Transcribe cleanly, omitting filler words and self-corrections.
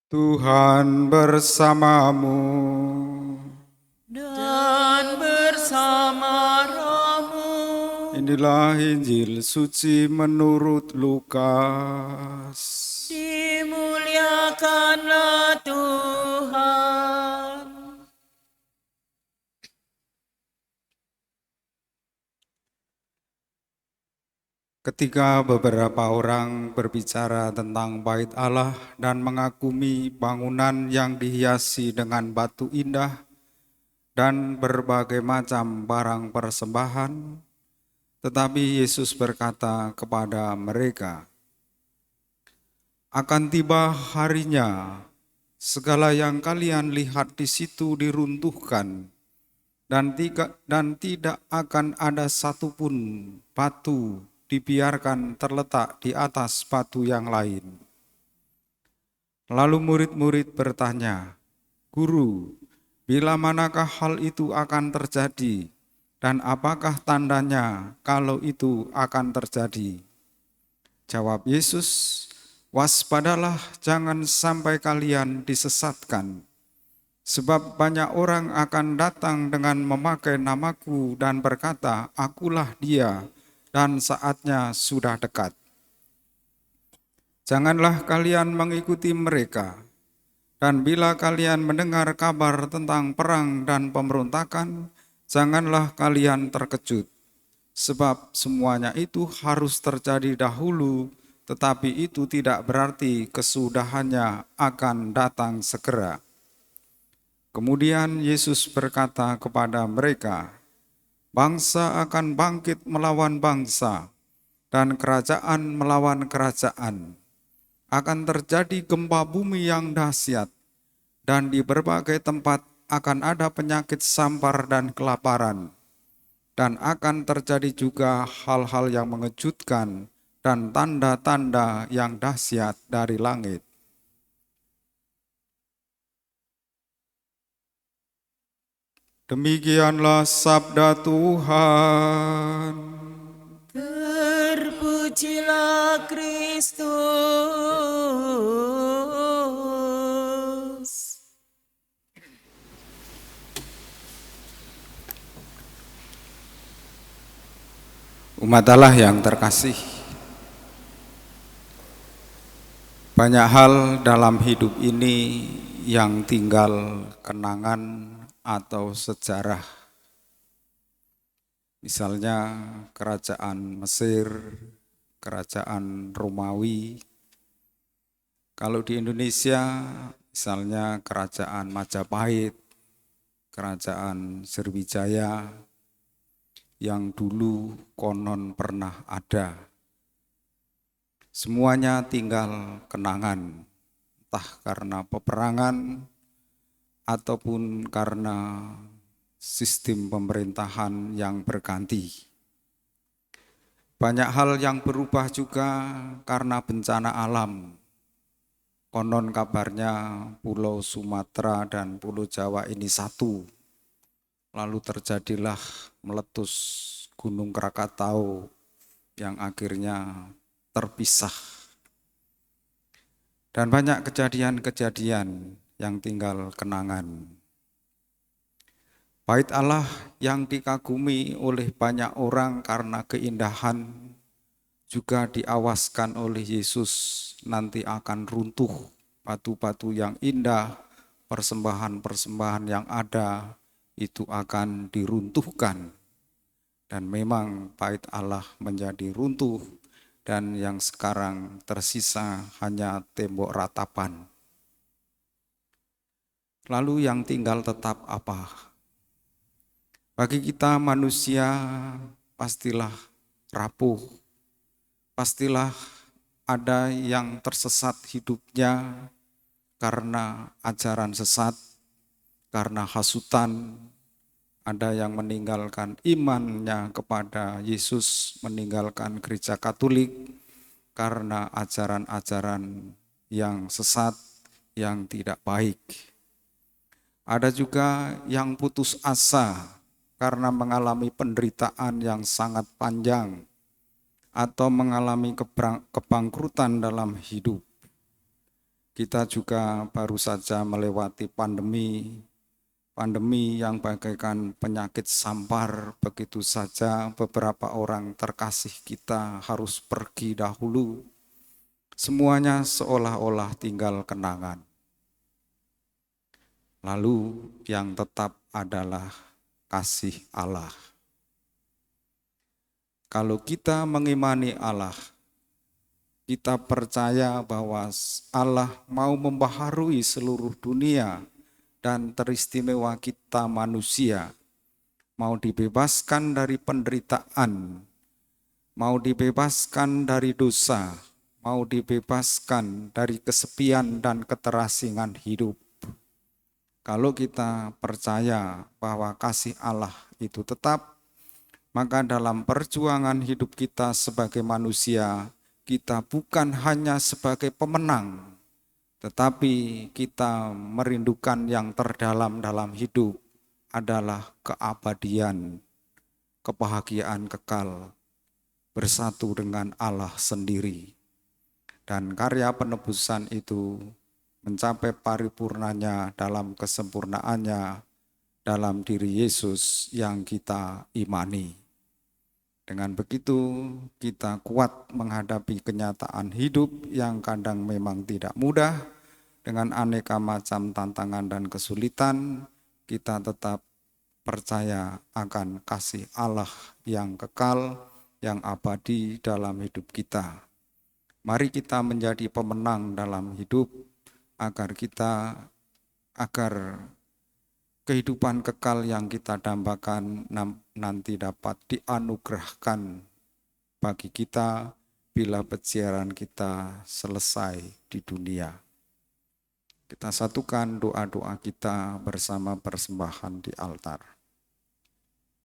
Tuhan bersamamu. Dan bersama rohmu. Inilah Injil suci menurut Lukas. Dimuliakanlah Tuhan. Ketika beberapa orang berbicara tentang bait Allah dan mengagumi bangunan yang dihiasi dengan batu indah dan berbagai macam barang persembahan, tetapi Yesus berkata kepada mereka, "Akan tiba harinya, segala yang kalian lihat di situ diruntuhkan, dan tidak akan ada satupun batu dibiarkan terletak di atas batu yang lain." Lalu murid-murid bertanya, "Guru, bila manakah hal itu akan terjadi, dan apakah tandanya kalau itu akan terjadi?" Jawab Yesus, "Waspadalah, jangan sampai kalian disesatkan. Sebab banyak orang akan datang dengan memakai namaku dan berkata, 'Akulah dia,' dan saatnya sudah dekat. Janganlah kalian mengikuti mereka. Dan bila kalian mendengar kabar tentang perang dan pemberontakan, janganlah kalian terkejut. Sebab semuanya itu harus terjadi dahulu, tetapi itu tidak berarti kesudahannya akan datang segera." Kemudian Yesus berkata kepada mereka, "Bangsa akan bangkit melawan bangsa, dan kerajaan melawan kerajaan. Akan terjadi gempa bumi yang dahsyat, dan di berbagai tempat akan ada penyakit sampar dan kelaparan. Dan akan terjadi juga hal-hal yang mengejutkan dan tanda-tanda yang dahsyat dari langit." Demikianlah sabda Tuhan. Terpujilah Kristus. Umat Allah yang terkasih, banyak hal dalam hidup ini yang tinggal kenangan atau sejarah. Misalnya kerajaan Mesir, kerajaan Romawi. Kalau di Indonesia, misalnya kerajaan Majapahit, kerajaan Sriwijaya, yang dulu konon pernah ada. Semuanya tinggal kenangan, entah karena peperangan ataupun karena sistem pemerintahan yang berganti. Banyak hal yang berubah juga karena bencana alam. Konon kabarnya Pulau Sumatera dan Pulau Jawa ini satu. Lalu terjadilah meletus Gunung Krakatau yang akhirnya terpisah. Dan banyak kejadian-kejadian yang tinggal kenangan. Bait Allah yang dikagumi oleh banyak orang karena keindahan juga diawaskan oleh Yesus nanti akan runtuh. Batu-batu yang indah, persembahan-persembahan yang ada itu akan diruntuhkan. Dan memang bait Allah menjadi runtuh dan yang sekarang tersisa hanya tembok ratapan. Lalu yang tinggal tetap apa? Bagi kita manusia pastilah rapuh, pastilah ada yang tersesat hidupnya karena ajaran sesat, karena hasutan. Ada yang meninggalkan imannya kepada Yesus, meninggalkan gereja Katolik karena ajaran-ajaran yang sesat, yang tidak baik. Ada juga yang putus asa karena mengalami penderitaan yang sangat panjang atau mengalami kebangkrutan dalam hidup. Kita juga baru saja melewati pandemi yang bagaikan penyakit sampar. Begitu saja beberapa orang terkasih kita harus pergi dahulu. Semuanya seolah-olah tinggal kenangan. Lalu yang tetap adalah kasih Allah. Kalau kita mengimani Allah, kita percaya bahwa Allah mau membaharui seluruh dunia dan teristimewa kita manusia, mau dibebaskan dari penderitaan, mau dibebaskan dari dosa, mau dibebaskan dari kesepian dan keterasingan hidup. Kalau kita percaya bahwa kasih Allah itu tetap, maka dalam perjuangan hidup kita sebagai manusia, kita bukan hanya sebagai pemenang, tetapi kita merindukan yang terdalam dalam hidup adalah keabadian, kebahagiaan kekal, bersatu dengan Allah sendiri. Dan karya penebusan itu mencapai paripurnanya dalam kesempurnaannya dalam diri Yesus yang kita imani. Dengan begitu kita kuat menghadapi kenyataan hidup yang kadang memang tidak mudah. Dengan aneka macam tantangan dan kesulitan, kita tetap percaya akan kasih Allah yang kekal, yang abadi dalam hidup kita. Mari kita menjadi pemenang dalam hidup agar kehidupan kekal yang kita dambakan nanti dapat dianugerahkan bagi kita bila peziarah kita selesai di dunia. Kita satukan doa-doa kita bersama persembahan di altar.